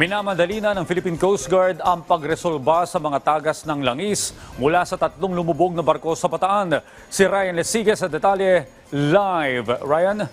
Minamadali na ng Philippine Coast Guard ang pagresolba sa mga tagas ng langis mula sa 3 lumubog na barko sa Bataan. Si Ryan Lesigue sa detalye live. Ryan?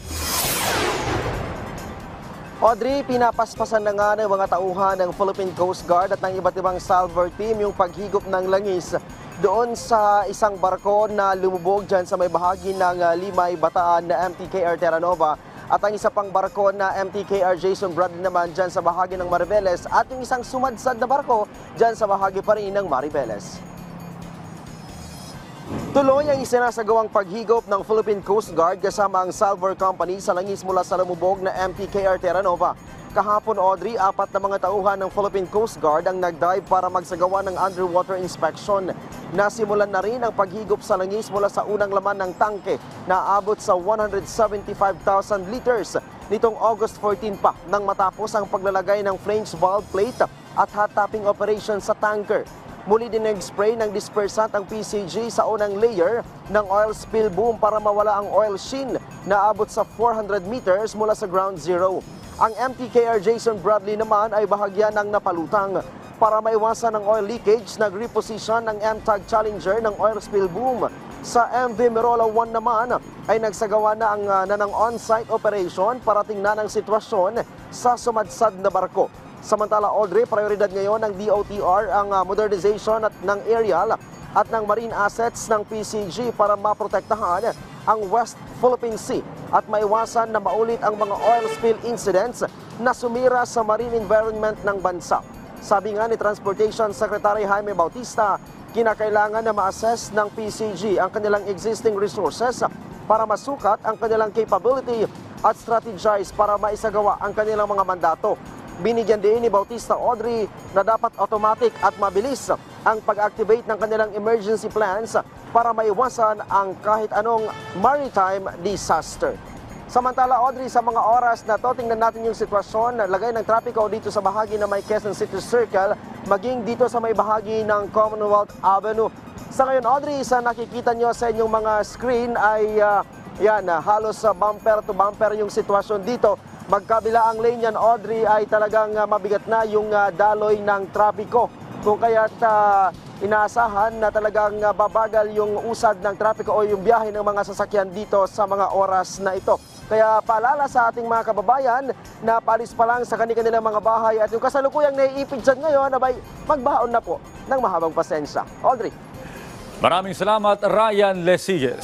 Audrey, pinapaspasan na nga ng mga tauhan ng Philippine Coast Guard at ng iba't ibang salvor team yung paghigop ng langis doon sa isang barko na lumubog dyan sa may bahagi ng Limay, Bataan na MTKR Terra Nova. At ang isa pang barko na MTKR Jason Bradley naman dyan sa bahagi ng Maribeles at yung isang sumadsad na barko dyan sa bahagi pa rin ng Maribeles. Tuloy ang isinasagawang paghigop ng Philippine Coast Guard kasama ang Salvor Company sa langis mula sa lumubog na MTKR Terra Nova. Kahapon, Audrey, 4 na mga tauhan ng Philippine Coast Guard ang nagdive para magsagawa ng underwater inspection. Nasimulan na rin ang paghigop sa langis mula sa unang laman ng tangke na abot sa 175,000 liters nitong August 14 pa nang matapos ang paglalagay ng flange valve plate at hot tapping operation sa tanker. Muli din nag-spray ng dispersant ang PCG sa unang layer ng oil spill boom para mawala ang oil sheen na abot sa 400 meters mula sa ground zero. Ang MTKR Jason Bradley naman ay bahagya ng napalutang. Para maiwasan ang oil leakage, nag-reposition ng MTAG Challenger ng oil spill boom. Sa MV Merola 1 naman ay nagsagawa na ng on-site operation para tingnan ang sitwasyon sa sumadsad na barko. Samantala, Audrey, prioridad ngayon ng DOTR ang modernization ng aerial at ng marine assets ng PCG para maprotektahan ang West Philippine Sea at maiwasan na maulit ang mga oil spill incidents na sumira sa marine environment ng bansa. Sabi nga ni Transportation Secretary Jaime Bautista, kinakailangan na ma-assess ng PCG ang kanilang existing resources para masukat ang kanilang capability at strategize para maisagawa ang kanilang mga mandato. Binigyan din ni Bautista, Audrey, na dapat automatic at mabilis ang pag-activate ng kanilang emergency plans para maiwasan ang kahit anong maritime disaster. Samantala, Audrey, sa mga oras na to, tingnan natin yung sitwasyon na lagay ng trapiko dito sa bahagi ng may Quezon City Circle, maging dito sa may bahagi ng Commonwealth Avenue. Sa ngayon, Audrey, sa nakikita nyo sa inyong mga screen ay halos bumper to bumper yung sitwasyon dito. Magkabila ang lane yan, Audrey, ay talagang mabigat na yung daloy ng trapiko. Kung kaya't inaasahan na talagang babagal yung usad ng trapiko o yung biyahe ng mga sasakyan dito sa mga oras na ito. Kaya paalala sa ating mga kababayan na palis pa lang sa kanilang mga bahay at yung kasalukuyang naiipid dyan ngayon, abay, magbaon na po ng mahabang pasensya. Audrey. Maraming salamat, Ryan Lesigue.